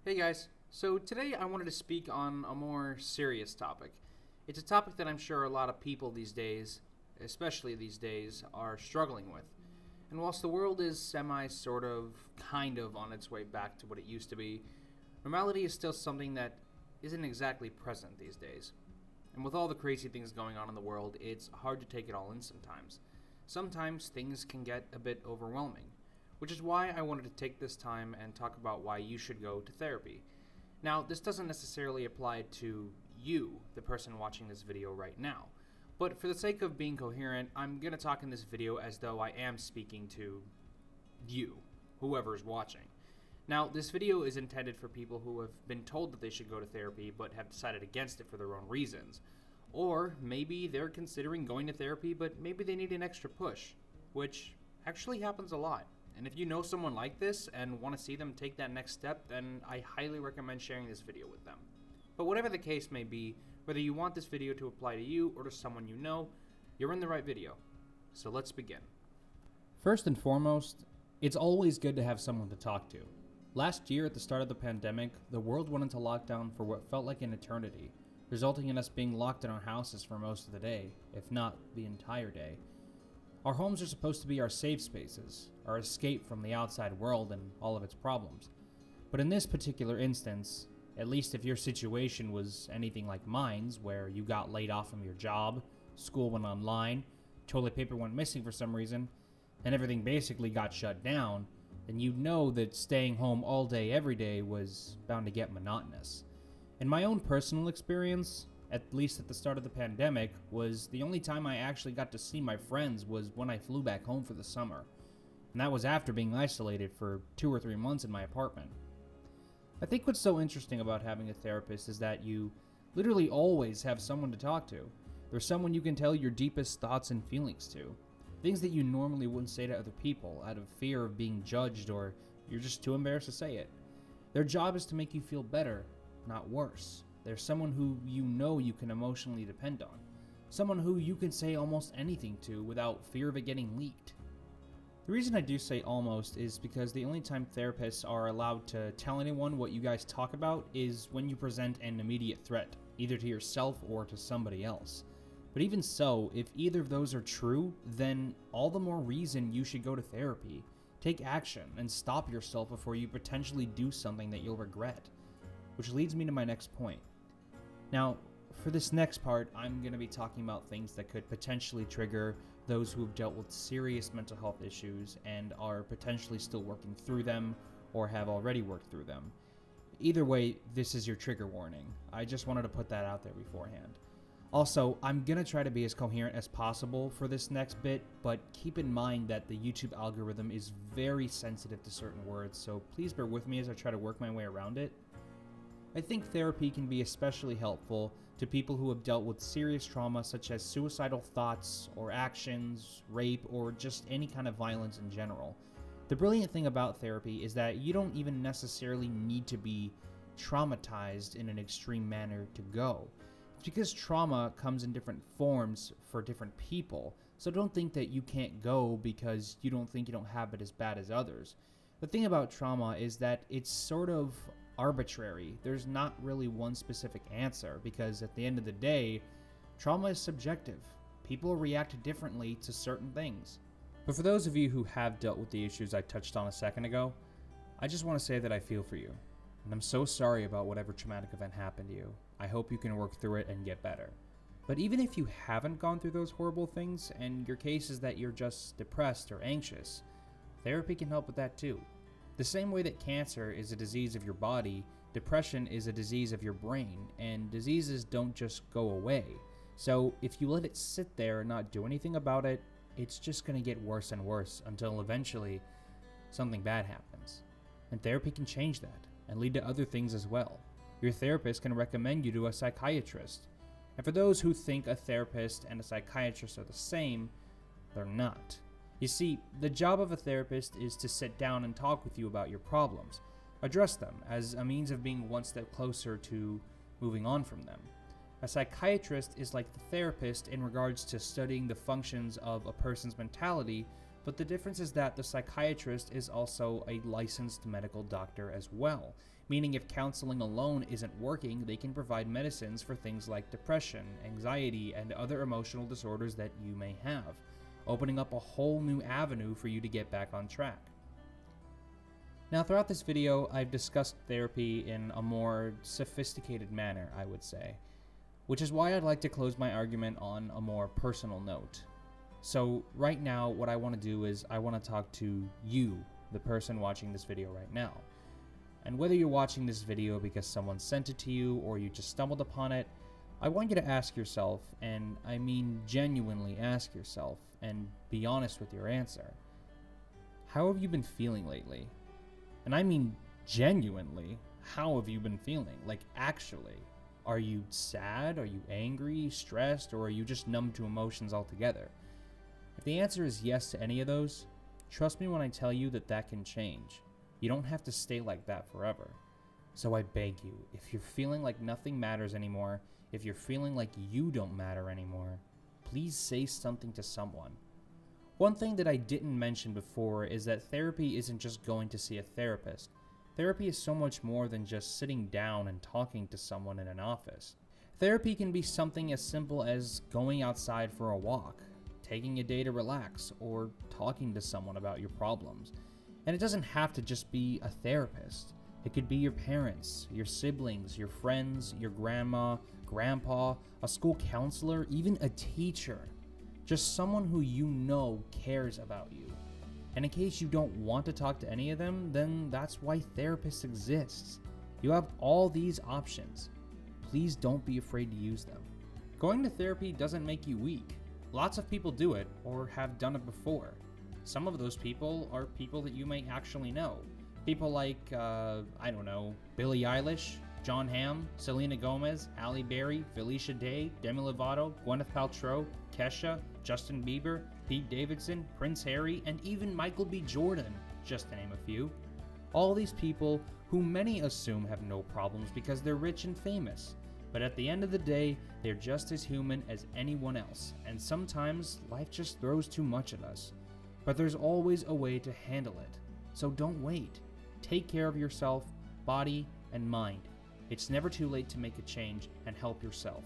Hey guys, so today I wanted to speak on a more serious topic. It's a topic that I'm sure a lot of people these days, especially these days, are struggling with. And whilst the world is kind of on its way back to what it used to be, normality is still something that isn't exactly present these days. And with all the crazy things going on in the world, it's hard to take it all in sometimes. Sometimes things can get a bit overwhelming, which is why I wanted to take this time and talk about why you should go to therapy. Now, this doesn't necessarily apply to you, the person watching this video right now, but for the sake of being coherent, I'm going to talk in this video as though I am speaking to you, whoever's watching. Now, this video is intended for people who have been told that they should go to therapy but have decided against it for their own reasons. Or maybe they're considering going to therapy but maybe they need an extra push, which actually happens a lot. And if you know someone like this and want to see them take that next step, then I highly recommend sharing this video with them. But whatever the case may be, whether you want this video to apply to you or to someone you know, you're in the right video. So let's begin. First and foremost, it's always good to have someone to talk to. Last year, at the start of the pandemic, the world went into lockdown for what felt like an eternity, resulting in us being locked in our houses for most of the day, if not the entire day. Our homes are supposed to be our safe spaces, our escape from the outside world and all of its problems. But in this particular instance, at least if your situation was anything like mine's, where you got laid off from your job, school went online, toilet paper went missing for some reason, and everything basically got shut down, then you'd know that staying home all day every day was bound to get monotonous. In my own personal experience, at least at the start of the pandemic, was the only time I actually got to see my friends was when I flew back home for the summer. And that was after being isolated for 2 or 3 months in my apartment. I think what's so interesting about having a therapist is that you literally always have someone to talk to. There's someone you can tell your deepest thoughts and feelings to. Things that you normally wouldn't say to other people out of fear of being judged or you're just too embarrassed to say it. Their job is to make you feel better, not worse. There's someone who you know you can emotionally depend on. Someone who you can say almost anything to without fear of it getting leaked. The reason I do say almost is because the only time therapists are allowed to tell anyone what you guys talk about is when you present an immediate threat, either to yourself or to somebody else. But even so, if either of those are true, then all the more reason you should go to therapy. Take action and stop yourself before you potentially do something that you'll regret. Which leads me to my next point. Now, for this next part, I'm going to be talking about things that could potentially trigger those who have dealt with serious mental health issues and are potentially still working through them or have already worked through them. Either way, this is your trigger warning. I just wanted to put that out there beforehand. Also, I'm going to try to be as coherent as possible for this next bit, but keep in mind that the YouTube algorithm is very sensitive to certain words, so please bear with me as I try to work my way around it. I think therapy can be especially helpful to people who have dealt with serious trauma such as suicidal thoughts or actions, rape, or just any kind of violence in general. The brilliant thing about therapy is that you don't even necessarily need to be traumatized in an extreme manner to go. It's because trauma comes in different forms for different people, so don't think that you can't go because you don't think you don't have it as bad as others. The thing about trauma is that it's sort of arbitrary. There's not really one specific answer because at the end of the day, trauma is subjective. People react differently to certain things. But for those of you who have dealt with the issues I touched on a second ago, I just want to say that I feel for you. And I'm so sorry about whatever traumatic event happened to you. I hope you can work through it and get better. But even if you haven't gone through those horrible things and your case is that you're just depressed or anxious, therapy can help with that too. The same way that cancer is a disease of your body, depression is a disease of your brain, and diseases don't just go away. So if you let it sit there and not do anything about it, it's just going to get worse and worse until eventually something bad happens. And therapy can change that and lead to other things as well. Your therapist can recommend you to a psychiatrist. And for those who think a therapist and a psychiatrist are the same, they're not. You see, the job of a therapist is to sit down and talk with you about your problems, address them as a means of being one step closer to moving on from them. A psychiatrist is like the therapist in regards to studying the functions of a person's mentality But the difference is that the psychiatrist is also a licensed medical doctor as well, meaning if counseling alone isn't working, they can provide medicines for things like depression, anxiety, and other emotional disorders that you may have, opening up a whole new avenue for you to get back on track. Now, throughout this video, I've discussed therapy in a more sophisticated manner, I would say, which is why I'd like to close my argument on a more personal note. So right now, what I want to do is I want to talk to you, the person watching this video right now. And whether you're watching this video because someone sent it to you or you just stumbled upon it, I want you to ask yourself, and I mean genuinely ask yourself, and be honest with your answer. How have you been feeling lately? And I mean genuinely, how have you been feeling? Like, actually. Are you sad? Are you angry, stressed, or are you just numb to emotions altogether? If the answer is yes to any of those, trust me when I tell you that that can change. You don't have to stay like that forever. So I beg you, if you're feeling like nothing matters anymore, if you're feeling like you don't matter anymore, please say something to someone. One thing that I didn't mention before is that therapy isn't just going to see a therapist. Therapy is so much more than just sitting down and talking to someone in an office. Therapy can be something as simple as going outside for a walk, taking a day to relax, or talking to someone about your problems. And it doesn't have to just be a therapist. It could be your parents, your siblings, your friends, your grandma, grandpa, a school counselor, even a teacher. Just someone who you know cares about you. And in case you don't want to talk to any of them, then that's why therapists exist. You have all these options. Please don't be afraid to use them. Going to therapy doesn't make you weak. Lots of people do it or have done it before. Some of those people are people that you may actually know. People like, Billie Eilish, Jon Hamm, Selena Gomez, Halle Berry, Felicia Day, Demi Lovato, Gwyneth Paltrow, Kesha, Justin Bieber, Pete Davidson, Prince Harry, and even Michael B. Jordan, just to name a few. All these people who many assume have no problems because they're rich and famous. But at the end of the day, they're just as human as anyone else, and sometimes life just throws too much at us. But there's always a way to handle it. So don't wait. Take care of yourself, body, and mind. It's never too late to make a change and help yourself.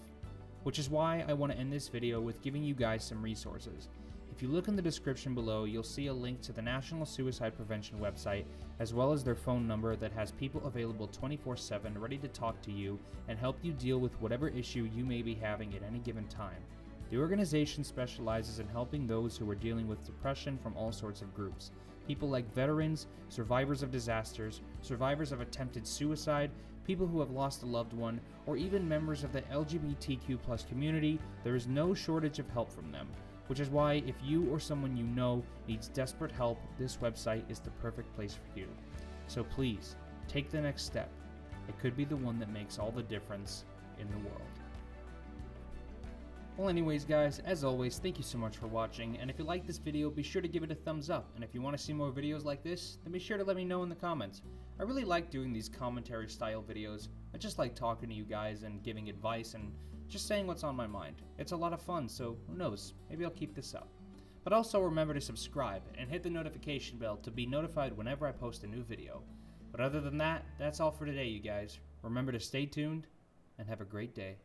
Which is why I want to end this video with giving you guys some resources. If you look in the description below, you'll see a link to the National Suicide Prevention website, as well as their phone number that has people available 24/7 ready to talk to you and help you deal with whatever issue you may be having at any given time. The organization specializes in helping those who are dealing with depression from all sorts of groups. People like veterans, survivors of disasters, survivors of attempted suicide, people who have lost a loved one, or even members of the LGBTQ+ community. There is no shortage of help from them. Which is why if you or someone you know needs desperate help, this website is the perfect place for you. So please, take the next step. It could be the one that makes all the difference in the world. Well, anyways guys, as always, thank you so much for watching, and if you like this video, be sure to give it a thumbs up, and if you want to see more videos like this, then be sure to let me know in the comments. I really like doing these commentary style videos. I just like talking to you guys and giving advice and just saying what's on my mind. It's a lot of fun, so who knows, maybe I'll keep this up. But also remember to subscribe and hit the notification bell to be notified whenever I post a new video. But other than that, that's all for today, you guys. Remember to stay tuned and have a great day.